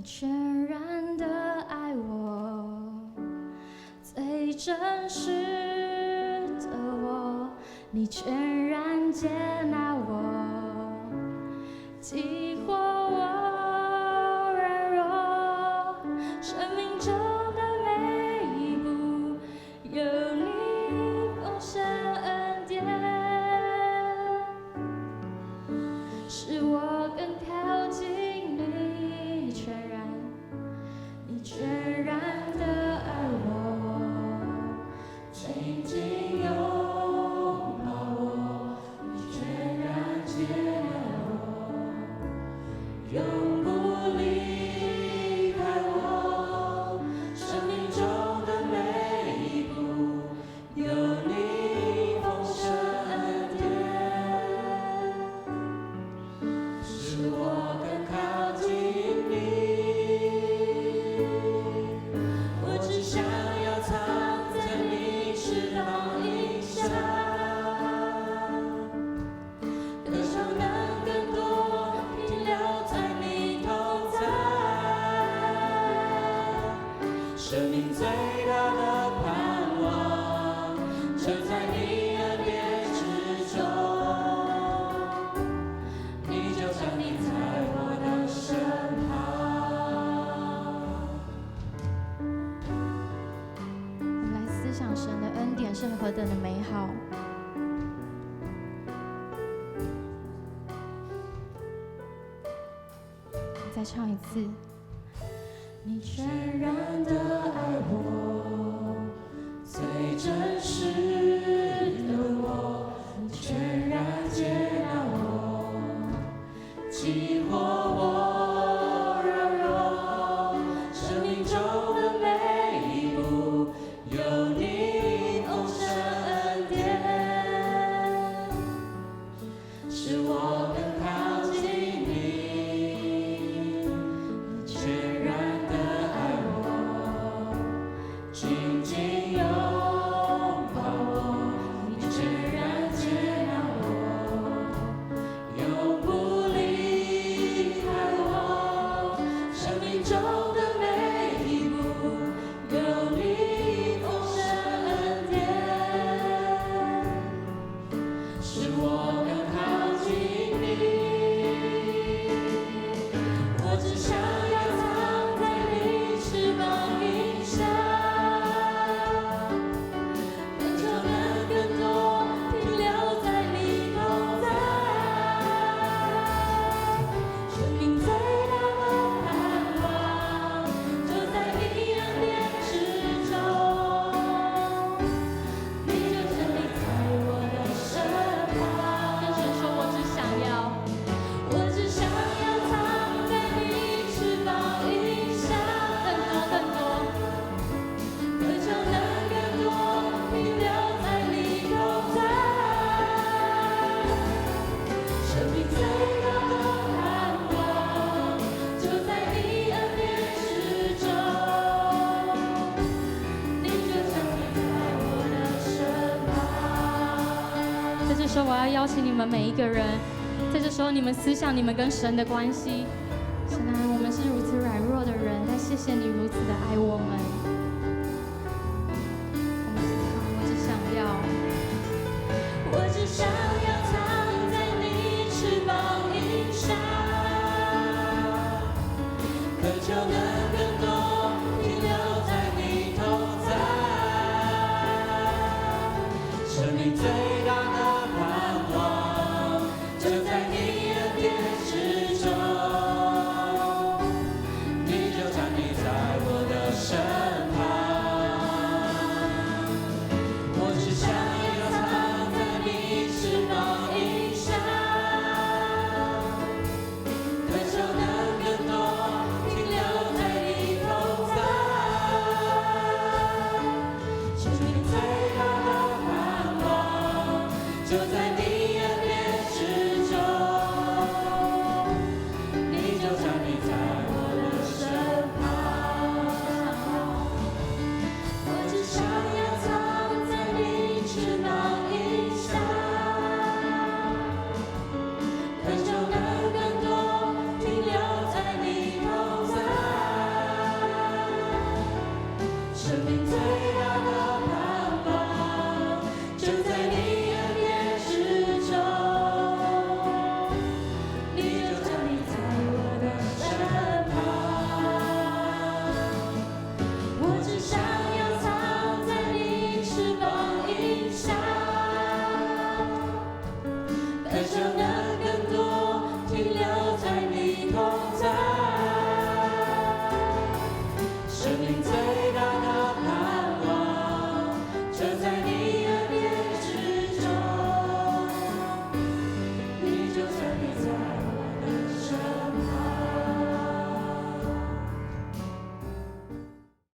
你全然的爱我，最真实的我，你全然接纳我，激活我软弱，生命中的每一步有你丰盛恩典，使我更靠近你，你全然的爱我，紧紧拥抱我，你全然接纳我，永不离开我，生命中的每一步有你丰盛恩典，使我更靠近你。我只想要藏在你翅膀荫下，更想能更多停留在你同在，生命最大的盼望就在你恩典之中，你就站立在我的身旁。我们来思想神的恩典是何等的美好。再唱一次。你全然的爱我，最真实的我，你全然接纳我，激活我软弱，生命中的每一步有你丰盛恩典，使我更靠近你，你全然的爱我，紧紧拥抱我，你全然接纳我，永不离开我，生命中的每一步有你丰盛恩典，使我更靠近你。我只想要藏在你翅膀荫下，更求能更多停留在你同在，生命最大的盼望就在你恩典之中，你就站立在我的身旁。跟神说，我只想要藏在你翅膀荫下，更多，渴求能更多停留在你同在，生命最大的盼望就在你恩典之中，你就站立在我的身旁。在这时候，我要邀请你们每一个人，在这时候你们思想你们跟神的关系。神啊，我们是如此软弱的人，但谢谢你如此的爱我们。我只想要藏在你翅膀荫下，渴求能更多停留在你同在，生命最大的盼望就在你恩典之中，你就站立在我的身旁。我只想要藏在你翅膀这